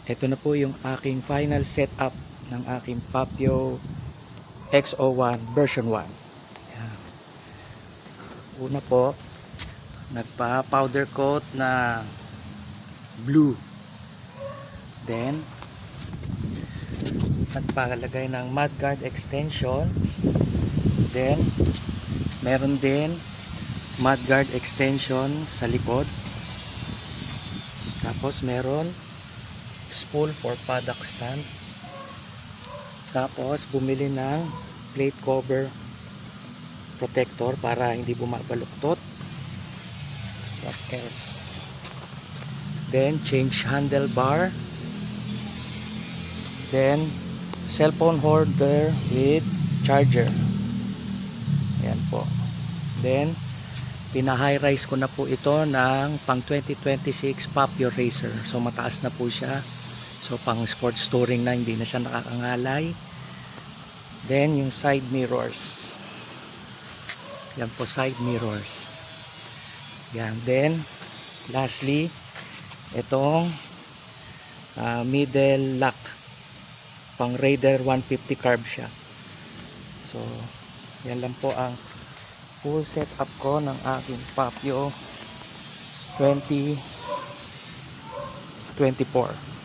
Ito na po yung aking final setup ng aking Papio X01 version 1. Yan. Una po, nagpa powder coat na blue. Then nagpalagay ng mudguard extension. Then meron din mudguard extension sa likod. Tapos meron spool for paddock stand. Tapos bumili ng plate cover protector para hindi bumabaluktot. What else? Then change handlebar. Then cellphone holder with charger. Ayan po. Then pina-high rise ko na po ito ng pang 2026 Papio Racer. So mataas na po siya. So pang sports touring na, hindi na siya nakakangalay. Then yung side mirrors. Yan po, side mirrors. Yan. Then lastly, itong middle lock. Pang Raider 150 carb siya. So yan lang po ang full setup ko ng aking Papio 2024.